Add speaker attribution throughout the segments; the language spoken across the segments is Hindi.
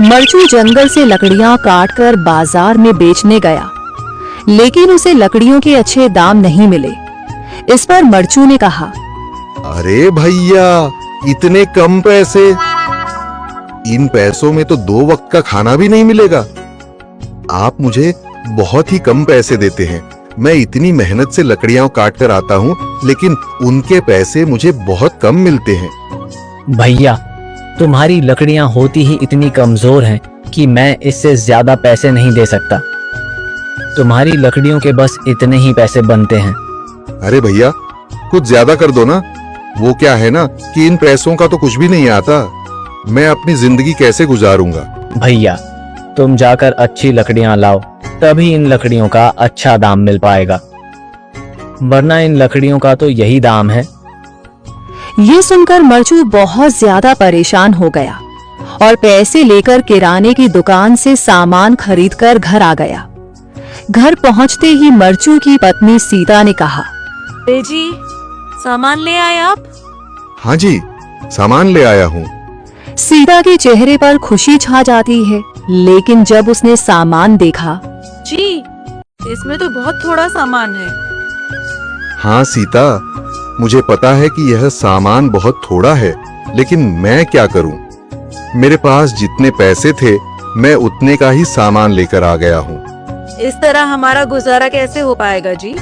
Speaker 1: मरचू जंगल से लकड़ियां काटकर बाजार में बेचने गया, लेकिन उसे लकड़ियों के अच्छे दाम नहीं मिले। इस पर मरचू ने कहा,
Speaker 2: अरे भैया, इतने कम पैसे? इन पैसों में तो 2 वक्त का खाना भी नहीं मिलेगा। आप मुझे बहुत ही कम पैसे देते हैं। मैं इतनी मेहनत से लकड़ियां काट कर आता हूँ, लेकिन उनके पैसे मुझे बहुत कम मिलते हैं।
Speaker 3: भैया, तुम्हारी लकड़ियां होती ही इतनी कमजोर हैं कि मैं इससे ज्यादा पैसे नहीं दे सकता। तुम्हारी लकड़ियों के बस इतने ही पैसे बनते हैं।
Speaker 2: अरे भैया, कुछ ज्यादा कर दो ना। वो क्या है ना कि इन पैसों का तो कुछ भी नहीं आता। मैं अपनी जिंदगी कैसे गुजारूंगा?
Speaker 3: भैया, तुम जाकर अच्छी लकड़ियां लाओ, तभी इन लकड़ियों का अच्छा दाम मिल पाएगा, वरना इन लकड़ियों का तो यही दाम है।
Speaker 1: ये सुनकर मरचू बहुत ज्यादा परेशान हो गया और पैसे लेकर किराने की दुकान से सामान खरीदकर घर आ गया। घर पहुंचते ही मरचू की पत्नी सीता ने कहा,
Speaker 4: अरे जी, सामान ले आए आप?
Speaker 2: हाँ जी, सामान ले आया हूँ।
Speaker 1: सीता के चेहरे पर खुशी छा जाती है, लेकिन जब उसने सामान देखा,
Speaker 4: जी, इसमें तो बहुत थोड़ा सामान है।
Speaker 2: हाँ सीता, मुझे पता है कि यह सामान बहुत थोड़ा है, लेकिन मैं क्या करूं? मेरे पास जितने पैसे थे, मैं उतने का ही सामान लेकर आ गया हूँ।
Speaker 4: इस तरह हमारा गुजारा कैसे हो पाएगा जी?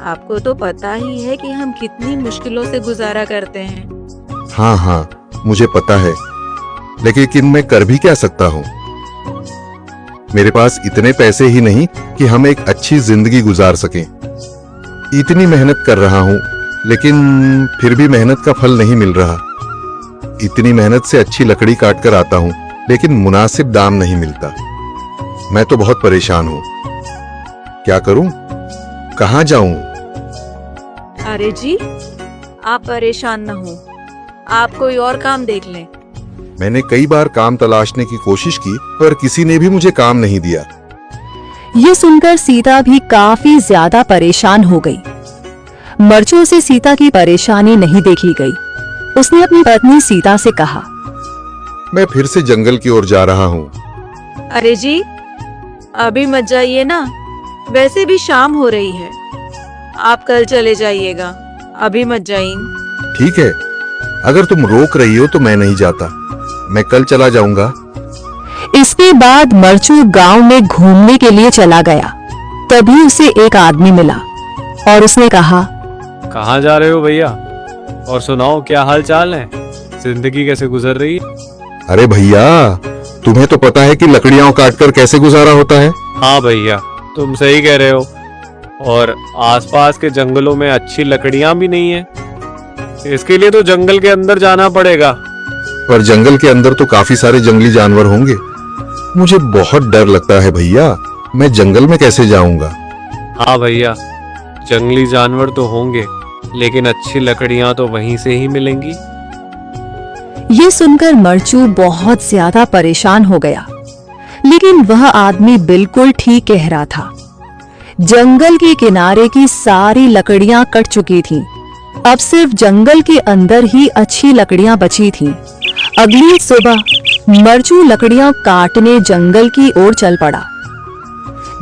Speaker 4: आपको तो पता ही है कि हम कितनी मुश्किलों से गुजारा करते हैं।
Speaker 2: हाँ हाँ, मुझे पता है, लेकिन मैं कर भी क्या सकता हूँ? मेरे पास इतने पैसे ही नहीं कि हम एक अच्छी जिंदगी गुजार सकें। इतनी मेहनत कर रहा हूँ, लेकिन फिर भी मेहनत का फल नहीं मिल रहा। इतनी मेहनत से अच्छी लकड़ी काट कर आता हूँ, लेकिन मुनासिब दाम नहीं मिलता। मैं तो बहुत परेशान हूँ। क्या करूँ? कहाँ जाऊँ?
Speaker 4: अरे जी, आप परेशान न हो, आप कोई और काम देख लें।
Speaker 2: मैंने कई बार काम तलाशने की कोशिश की, पर किसी ने भी मुझे काम नहीं दिया।
Speaker 1: ये सुनकर सीता भी काफी ज्यादा परेशान हो गई। मरचू से सीता की परेशानी नहीं देखी गई। उसने अपनी पत्नी सीता से कहा,
Speaker 2: मैं फिर से जंगल की ओर जा रहा हूँ।
Speaker 4: अरे जी, अभी मत जाइए ना, वैसे भी शाम हो रही है। आप कल चले जाइएगा, अभी मत जाइए।
Speaker 2: ठीक है, अगर तुम रोक रही हो तो मैं नहीं जाता। मैं कल चला जाऊंगा।
Speaker 1: इसके बाद मरचू गांव में घूमने के लिए चला गया। तभी उसे एक आदमी मिला और उसने कहा,
Speaker 5: कहाँ जा रहे हो भैया? और सुनाओ, क्या हाल चाल है? जिंदगी कैसे गुजर रही है?
Speaker 2: अरे भैया, तुम्हें तो पता है कि लकड़ियां काटकर कैसे गुजारा होता है।
Speaker 5: हाँ भैया, तुम सही कह रहे हो। और आसपास के जंगलों में अच्छी लकड़ियां भी नहीं है। इसके लिए तो जंगल के अंदर जाना पड़ेगा।
Speaker 2: पर जंगल के अंदर तो काफी सारे जंगली जानवर होंगे। मुझे बहुत डर लगता है भैया। मैं जंगल में कैसे जाऊंगा?
Speaker 5: हाँ भैया, जंगली जानवर तो होंगे, लेकिन अच्छी लकड़ियां तो वहीं से ही मिलेंगी।
Speaker 1: ये सुनकर मरचू बहुत ज्यादा परेशान हो गया, लेकिन वह आदमी बिल्कुल ठीक कह रहा था। जंगल के किनारे की सारी लकड़ियां कट चुकी थीं। अब सिर्फ जंगल के अंदर ही अच्छी लकड़ियां बची थीं। अगली सुबह मरचू लकड़ियां काटने जंगल की ओर चल पड़ा।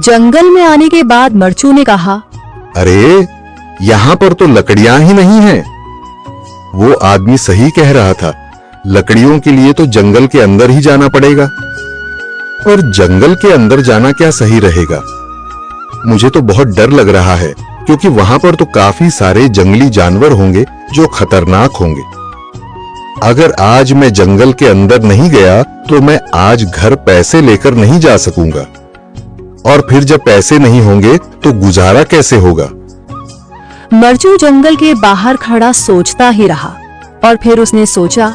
Speaker 1: जंगल में आने के बाद मरचू ने कहा,
Speaker 2: अरे, यहाँ पर तो लकड़ियां ही नहीं हैं। वो आदमी सही कह रहा था। लकड़ियों के लिए तो जंगल के अंदर ही जाना पड़ेगा। और जंगल के अंदर जाना क्या सही रहेगा? मुझे तो बहुत डर लग रहा है, क्योंकि वहां पर तो काफी सारे जंगली जानवर होंगे जो खतरनाक होंगे। अगर आज मैं जंगल के अंदर नहीं गया तो मैं आज घर पैसे लेकर नहीं जा सकूंगा। और फिर जब पैसे नहीं होंगे तो गुजारा कैसे होगा?
Speaker 1: मरचू जंगल के बाहर खड़ा सोचता ही रहा और फिर उसने सोचा,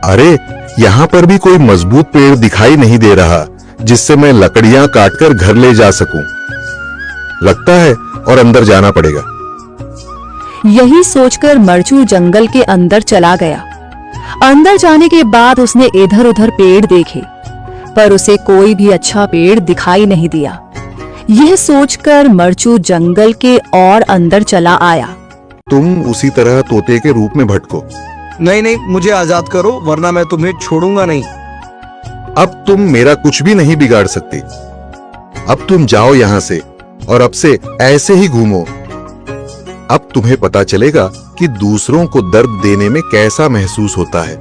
Speaker 2: अरे, यहाँ पर भी कोई मजबूत पेड़ दिखाई नहीं दे रहा जिससे मैं लकड़ियां काटकर घर ले जा सकूं। लगता है और अंदर जाना पड़ेगा।
Speaker 1: यही सोचकर मरचू जंगल के अंदर चला गया। अंदर जाने के बाद उसने इधर उधर पेड़ देखे, पर उसे कोई भी अच्छा पेड़ दिखाई नहीं दिया। यह सोचकर मरचू जंगल के और अंदर चला आया।
Speaker 2: तुम उसी तरह तोते के रूप में भटको।
Speaker 6: नहीं नहीं, मुझे आजाद करो, वरना मैं तुम्हें छोड़ूंगा नहीं।
Speaker 2: अब तुम मेरा कुछ भी नहीं बिगाड़ सकते। अब तुम जाओ यहां से और अब से ऐसे ही घूमो। अब तुम्हें पता चलेगा कि दूसरों को दर्द देने में कैसा महसूस होता है।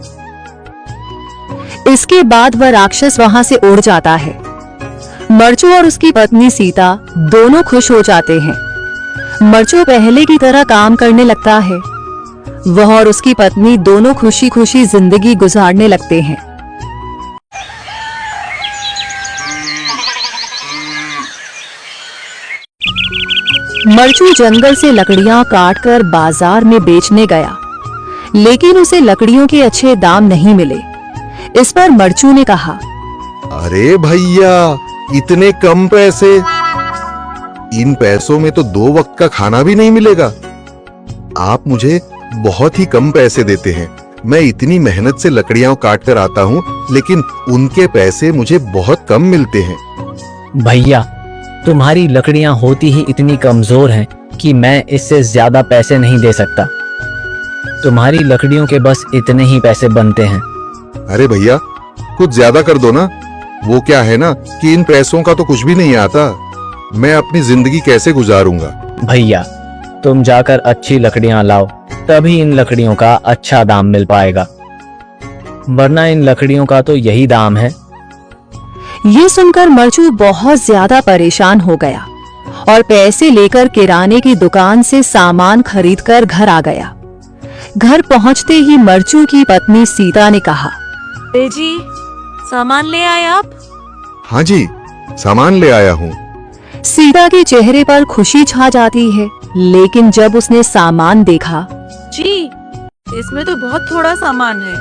Speaker 1: इसके बाद वह राक्षस वहां से उड़ जाता है। मरचू और उसकी पत्नी सीता दोनों खुश हो जाते हैं। मरचू पहले की तरह काम करने लगता है। वह और उसकी पत्नी दोनों खुशी खुशी जिंदगी गुजारने लगते हैं। मरचू जंगल से लकड़ियां काटकर बाजार में बेचने गया, लेकिन उसे लकड़ियों के अच्छे दाम नहीं मिले। इस पर मरचू ने कहा,
Speaker 2: अरे भैया, इतने कम पैसे? इन पैसों में तो 2 वक्त का खाना भी नहीं मिलेगा। आप मुझे बहुत ही कम पैसे देते हैं। मैं इतनी मेहनत से लकड़ियां काट कर आता हूँ, लेकिन उनके पैसे मुझे बहुत कम मिलते हैं।
Speaker 3: भैया, तुम्हारी लकड़ियां होती ही इतनी कमजोर हैं कि मैं इससे ज्यादा पैसे नहीं दे सकता। तुम्हारी लकड़ियों के बस इतने ही पैसे बनते हैं।
Speaker 2: अरे भैया, कुछ ज्यादा कर दो ना। वो क्या है ना कि इन पैसों का तो कुछ भी नहीं आता। मैं अपनी जिंदगी कैसे गुजारूंगा?
Speaker 3: भैया, तुम जाकर अच्छी लकड़ियां लाओ, तभी इन लकड़ियों का अच्छा दाम मिल पाएगा, वरना इन लकड़ियों का तो यही दाम है।
Speaker 1: ये सुनकर मरचू बहुत ज्यादा परेशान हो गया और पैसे लेकर किराने की दुकान से सामान खरीदकर घर आ गया। घर पहुंचते ही मरचू की पत्नी सीता ने कहा,
Speaker 4: अरे जी, सामान ले आए आप?
Speaker 2: हाँ जी, सामान ले आया हूँ।
Speaker 1: सीता के चेहरे पर खुशी छा जाती है, लेकिन जब उसने सामान देखा,
Speaker 4: जी, इसमें तो बहुत थोड़ा सामान है।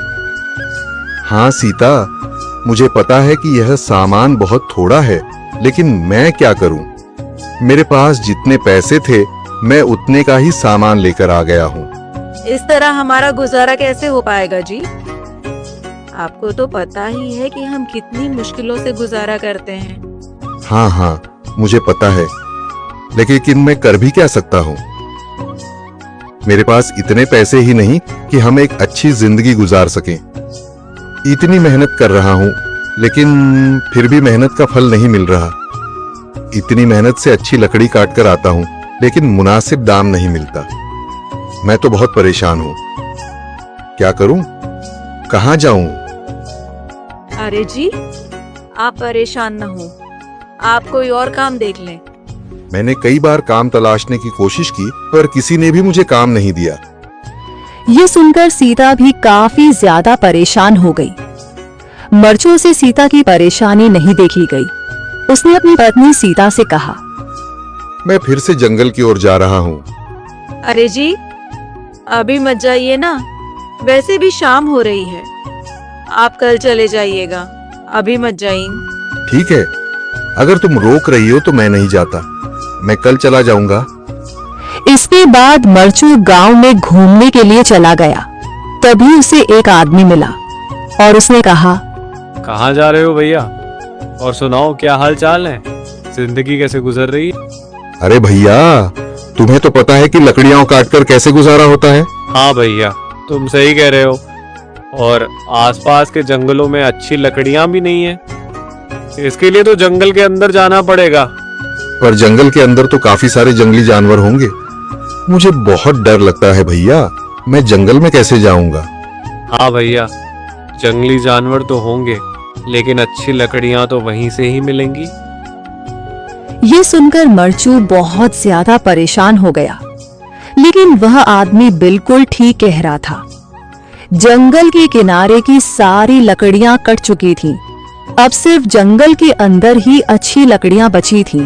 Speaker 2: हाँ सीता, मुझे पता है कि यह सामान बहुत थोड़ा है, लेकिन मैं क्या करूं? मेरे पास जितने पैसे थे, मैं उतने का ही सामान लेकर आ गया हूँ।
Speaker 4: इस तरह हमारा गुजारा कैसे हो पाएगा जी? आपको तो पता ही है कि हम कितनी मुश्किलों से गुजारा करते हैं।
Speaker 2: हाँ हाँ, मुझे पता है, लेकिन मैं कर भी क्या सकता हूँ? मेरे पास इतने पैसे ही नहीं कि हम एक अच्छी जिंदगी गुजार सकें। इतनी मेहनत कर रहा हूँ, लेकिन फिर भी मेहनत का फल नहीं मिल रहा। इतनी मेहनत से अच्छी लकड़ी काट कर आता हूँ, लेकिन मुनासिब दाम नहीं मिलता। मैं तो बहुत परेशान हूँ। क्या करूं? कहाँ जाऊं?
Speaker 4: अरे जी, आप परेशान न हो, आप कोई और काम देख लें।
Speaker 2: मैंने कई बार काम तलाशने की कोशिश की, पर किसी ने भी मुझे काम नहीं दिया।
Speaker 1: ये सुनकर सीता भी काफी ज्यादा परेशान हो गई। मरचू से सीता की परेशानी नहीं देखी गई। उसने अपनी पत्नी सीता से कहा,
Speaker 2: मैं फिर से जंगल की ओर जा रहा हूँ।
Speaker 4: अरे जी, अभी मत जाइए ना, वैसे भी शाम हो रही है। आप कल चले जाइएगा, अभी मत जाइए।
Speaker 2: ठीक है, अगर तुम रोक रही हो तो मैं नहीं जाता। मैं कल चला जाऊंगा।
Speaker 1: इसके बाद मरचू गांव में घूमने के लिए चला गया। तभी उसे एक आदमी मिला और उसने कहा,
Speaker 5: कहाँ जा रहे हो भैया? और सुनाओ, क्या हाल चाल है? जिंदगी कैसे गुजर रही है?
Speaker 2: अरे भैया, तुम्हें तो पता है कि लकड़ियां काटकर कैसे गुजारा होता है।
Speaker 5: हाँ भैया, तुम सही कह रहे हो। और आसपास के जंगलों में अच्छी लकड़ियां भी नहीं है। इसके लिए तो जंगल के अंदर जाना पड़ेगा।
Speaker 2: पर जंगल के अंदर तो काफी सारे जंगली जानवर होंगे। मुझे बहुत डर लगता है भैया। मैं जंगल में कैसे जाऊंगा?
Speaker 5: हाँ भैया, जंगली जानवर तो होंगे, लेकिन अच्छी लकड़ियां तो वहीं से ही मिलेंगी।
Speaker 1: ये सुनकर मरचू बहुत ज्यादा परेशान हो गया, लेकिन वह आदमी बिल्कुल ठीक कह रहा था। जंगल के किनारे की सारी लकड़ियां कट चुकी थीं। अब सिर्फ जंगल के अंदर ही अच्छी लकड़ियां बची थीं।